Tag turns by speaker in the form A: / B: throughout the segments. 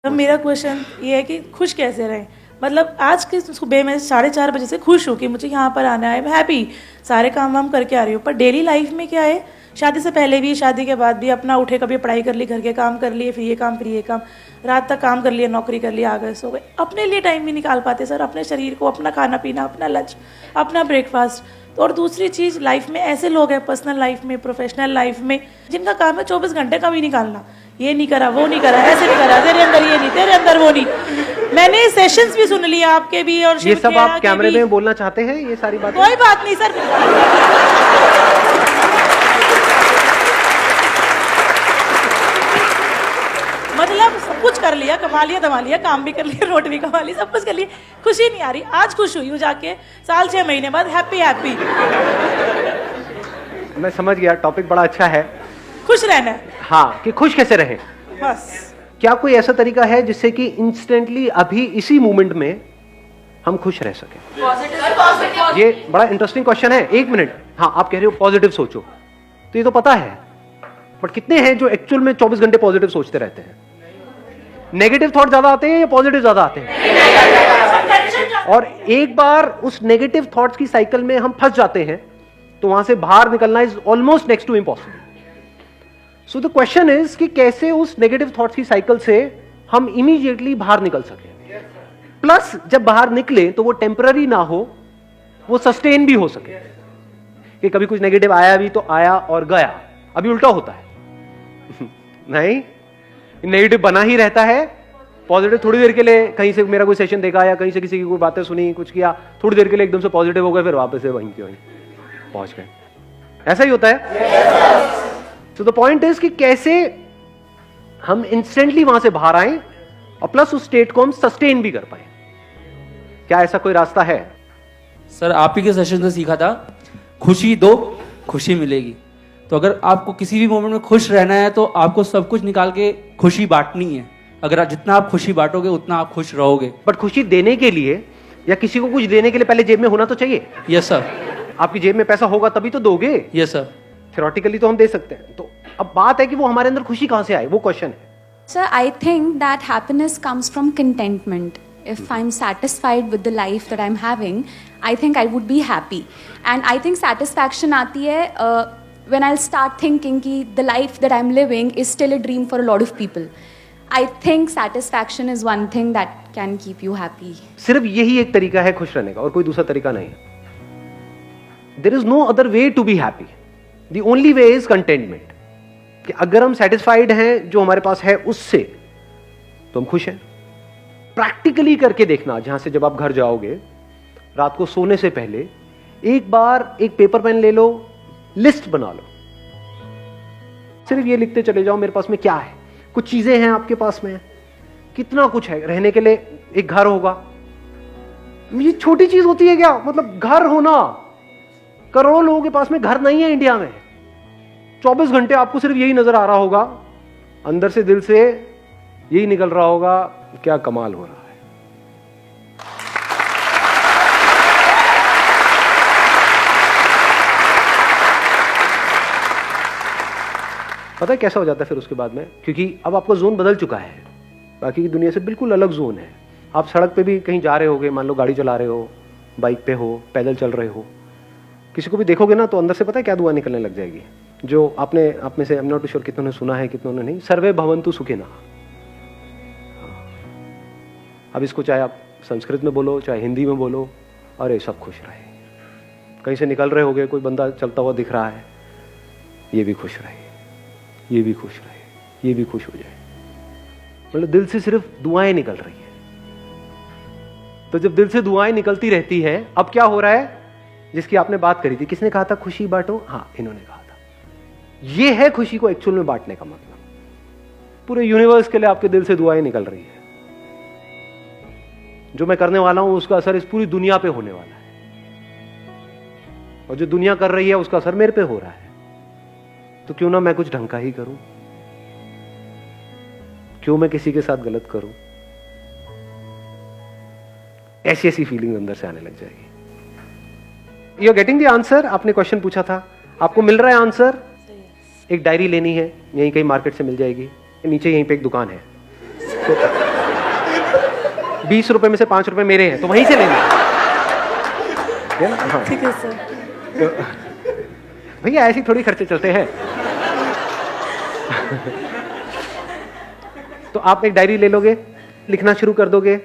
A: अब मेरा क्वेश्चन ये है कि खुश कैसे रहें। मतलब आज के सुबह मैं 4:30 बजे से खुश हूँ कि मुझे यहाँ पर आना है, मैं हैप्पी, सारे काम वाम करके आ रही हूँ। पर डेली लाइफ में क्या है, शादी से पहले भी शादी के बाद भी अपना उठे, कभी पढ़ाई कर ली, घर के काम कर लिए, फिर ये काम, रात तक काम कर लिया, नौकरी कर लिया, आ गए, सो गए। अपने लिए टाइम नहीं निकाल पाते सर, अपने शरीर को, अपना खाना पीना, अपना लंच, अपना ब्रेकफास्ट। तो और दूसरी चीज़, लाइफ में ऐसे लोग हैं, पर्सनल लाइफ में, प्रोफेशनल लाइफ में, जिनका काम है 24 घंटे का भी निकालना, ये नहीं करा, वो नहीं करा, ऐसे नहीं करा, तेरे अंदर ये नहीं, तेरे अंदर वो नहीं। मैंने सेशंस भी सुन लिए आपके भी, और
B: ये सब आप कैमरे में बोलना चाहते हैं, ये सारी बातें?
A: कोई बात नहीं सर, मतलब सब कुछ कर लिया, कमा लिया, दमा लिया, काम भी कर लिया, रोट भी कमा ली, सब कुछ कर लिया, खुशी नहीं आ रही। आज खुश हुई हूँ जाके, साल 6 महीने बाद हैप्पी।
B: मैं समझ गया, टॉपिक बड़ा अच्छा है,
A: खुश रहना है।
B: हाँ, कि खुश कैसे रहें।
A: बस
B: क्या कोई ऐसा तरीका है जिससे कि इंस्टेंटली अभी इसी मोमेंट में हम खुश रह सकें? ये बड़ा इंटरेस्टिंग क्वेश्चन है। 1 मिनट, हाँ, आप कह रहे हो पॉजिटिव सोचो, तो ये तो पता है, बट कितने हैं जो एक्चुअल में 24 घंटे पॉजिटिव सोचते रहते हैं? नेगेटिव थॉट ज्यादा आते हैं या पॉजिटिव ज्यादा आते हैं? और एक बार उस नेगेटिव थॉट्स की साइकिल में हम फंस जाते हैं तो वहां से बाहर निकलना is almost next to impossible. So the question is कि कैसे उस नेगेटिव थॉट्स की साइकिल से हम इमीडिएटली बाहर निकल सके, प्लस जब बाहर निकले तो वो टेम्पररी ना हो, वो सस्टेन भी हो सके। कि कभी कुछ नेगेटिव आया भी तो आया और गया, अभी उल्टा होता है नहीं, नेगेटिव बना ही रहता है, पॉजिटिव थोड़ी देर के लिए कहीं से मेरा कोई सेशन देखा या कहीं से किसी की कोई बातें सुनी, कुछ किया, थोड़ी देर के लिए एकदम से पॉजिटिव हो गए, फिर वापस से वहीं के वहीं पहुंच गए। ऐसा ही होता है। तो द पॉइंट इज कि कैसे हम इंस्टेंटली वहां से बाहर आए और प्लस उस स्टेट को हम सस्टेन भी कर पाए। क्या ऐसा कोई रास्ता है?
C: सर, आप ही के सेशन से सीखा था, खुशी दो, खुशी मिलेगी। तो अगर आपको किसी भी मोमेंट में खुश रहना है तो आपको सब कुछ निकाल के खुशी बांटनी है। अगर जितना आप खुशी बांटोगे उतना आप खुश रहोगे।
B: बट खुशी देने के लिए या किसी को कुछ देने के लिए पहले जेब में होना तो चाहिए।
C: Yes sir.
B: आपकी जेब में पैसा होगा तभी तो दोगे।
C: Yes sir.
B: थ्योरेटिकली तो हम दे सकते हैं, तो अब बात है कि वो हमारे अंदर खुशी कहां से आए, वो क्वेश्चन है।
D: Sir, I think that happiness comes from contentment. If I'm satisfied with the life that I'm having, I think I would be happy. And I think satisfaction आती है when I'll start thinking कि the life that I'm living is still a dream for a lot of people. I think satisfaction is one thing that can keep you happy.
B: सिर्फ यही एक तरीका है खुश रहने का और कोई दूसरा तरीका नहीं है। There is no other way to be happy. The only way is contentment. कि अगर हम सेटिस्फाइड हैं जो हमारे पास है उससे, तो हम खुश हैं। प्रैक्टिकली करके देखना, जहां से जब आप घर जाओगे रात को सोने से पहले एक बार एक पेपर पेन ले लो, लिस्ट बना लो, सिर्फ ये लिखते चले जाओ मेरे पास में क्या है। कुछ चीजें हैं आपके पास में, कितना कुछ है। रहने के लिए एक घर होगा, ये छोटी चीज होती है क्या? मतलब घर होना, करोड़ों लोगों के पास में घर नहीं है इंडिया में। 24 घंटे आपको सिर्फ यही नजर आ रहा होगा, अंदर से दिल से यही निकल रहा होगा, क्या कमाल हो रहा है। पता है कैसा हो जाता है फिर उसके बाद में? क्योंकि अब आपका जोन बदल चुका है, बाकी की दुनिया से बिल्कुल अलग जोन है। आप सड़क पे भी कहीं जा रहे होगे, मान लो गाड़ी चला रहे हो, बाइक पे हो, पैदल चल रहे हो, किसी को भी देखोगे ना तो अंदर से पता है क्या दुआ निकलने लग जाएगी, जो आपने आप में से, आई एम नॉट श्योर कितनों ने सुना है कितनों ने नहीं, सर्वे भवन्तु सुखिनः। अब इसको चाहे आप संस्कृत में बोलो चाहे हिंदी में बोलो, अरे सब खुश रहे। कहीं से निकल रहे होगे, कोई बंदा चलता हुआ दिख रहा है, ये भी खुश रहे, ये भी खुश रहे, ये भी खुश हो जाए। मतलब दिल से सिर्फ दुआएं निकल रही है। तो जब दिल से दुआएं निकलती रहती है, अब क्या हो रहा है? जिसकी आपने बात करी थी, किसने कहा था खुशी बांटो? हाँ, इन्होंने कहा था। ये है खुशी को एक्चुअल में बांटने का मतलब। पूरे यूनिवर्स के लिए आपके दिल से दुआएं निकल रही है। जो मैं करने वाला हूं उसका असर इस पूरी दुनिया पे होने वाला है, और जो दुनिया कर रही है उसका असर मेरे पे हो रहा है। तो क्यों ना मैं कुछ ढंग का ही करूं, क्यों मैं किसी के साथ गलत करूं? ऐसी ऐसी फीलिंग अंदर से आने लग जाएगी। You are getting the answer? आपने क्वेश्चन पूछा था, आपको मिल रहा है आंसर। एक डायरी लेनी है, यहीं कहीं मार्केट से मिल जाएगी, नीचे यहीं पे एक दुकान है, तो 20 रुपए में से 5 रुपए मेरे हैं, तो वहीं से लेना है ना? हाँ।
A: ठीक है सर।
B: तो भैया ऐसे ही थोड़ी खर्चे चलते हैं। तो आप एक डायरी ले लोगे, लिखना शुरू कर दोगे,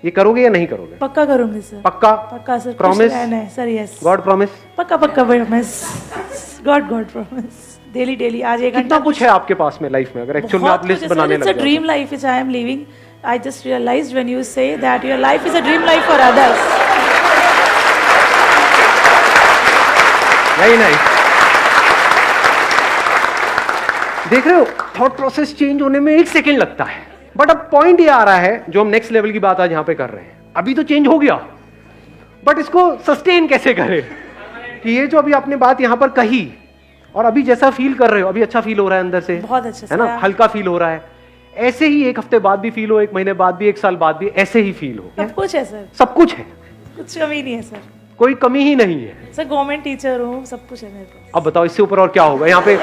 B: ये करोगे या नहीं करोगे?
A: पक्का करूंगी सर।
B: पक्का?
A: पक्का sir.
B: Promise?
A: Sir yes.
B: God promise?
A: पक्का पक्का प्रॉमिस। God promise. डेली आज 1
B: कितना
A: घंटा
B: कुछ है आपके पास में लाइफ में, अगर एक्चुअल में आप लिस्ट बनाने लग
A: इट्स अ
B: जाओ
A: dream life which I am living. I just realised when you say that your life is a dream life for others.
B: Very nice. देख रहे हो, थॉट प्रोसेस चेंज होने में 1 सेकेंड लगता है, बट अब पॉइंट ये आ रहा है जो हम नेक्स्ट लेवल की बात आज यहां पे कर रहे हैं। अभी तो चेंज हो गया, बट इसको सस्टेन कैसे करें कि ये जो अभी आपने बात यहां पर कही और अभी जैसा फील कर रहे हो, अभी अच्छा फील हो रहा है अंदर से,
A: बहुत अच्छा
B: है ना,
A: सर।
B: हल्का फील हो रहा है, ऐसे ही 1 हफ्ते बाद भी फील हो, 1 महीने बाद भी, 1 साल बाद भी ऐसे ही फील हो।
A: सब कुछ है सर,
B: सब कुछ है,
A: कुछ कमी नहीं है सर।
B: कोई कमी ही नहीं है
A: सर गवर्नमेंट टीचर हूँ, सब कुछ है मेरे पास।
B: अब बताओ इससे ऊपर और क्या होगा? यहाँ पे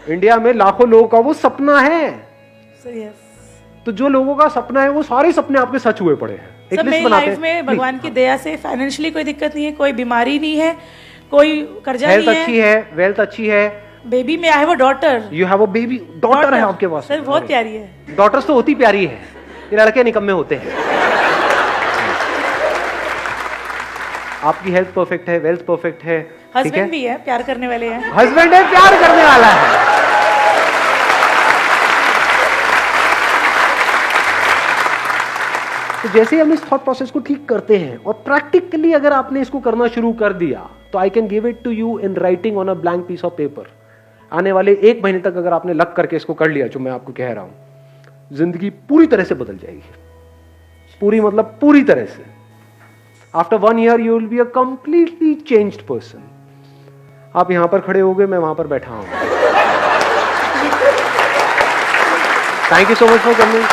B: इंडिया में लाखों लोगों का वो सपना है,
A: सर यस।
B: तो जो लोगों का सपना है वो सारे सपने आपके सच हुए पड़े हैं। एक
A: सर
B: लिस्ट
A: मेरी
B: बनाते
A: लाइफ
B: हैं।
A: में भगवान की दया से फाइनेंशियली कोई दिक्कत नहीं है, कोई बीमारी नहीं है, कोई कर्जा
B: हेल्थ
A: नहीं
B: अच्छी
A: है।
B: है, वेल्थ अच्छी है,
A: बेबी में I have a daughter.
B: You have a baby, daughter है आपके पास।
A: सर बहुत प्यारी है।
B: डॉटर्स तो होती प्यारी है, ये लड़के निकम्मे होते हैं। आपकी हेल्थ परफेक्ट है, वेल्थ परफेक्ट है, ठीक है,
A: हस्बैंड भी है, प्यार करने वाले हैं।
B: हस्बैंड है, प्यार करने वाला है। तो जैसे ही हम इस थॉट प्रोसेस को ठीक करते हैं और प्रैक्टिकली अगर आपने इसको करना शुरू कर दिया, तो I can give it to you in writing on a blank piece of paper. आने वाले 1 महीने तक अगर आपने लग करके इसको कर लिया, जो मैं आपको कह रहा हूं, जिंदगी पूरी तरह से बदल जाएगी। पूरी मतलब पूरी तरह से। After 1 year you will be a completely changed person. आप यहां पर खड़े हो गए, मैं वहां पर बैठा हूं। Thank you so much for coming.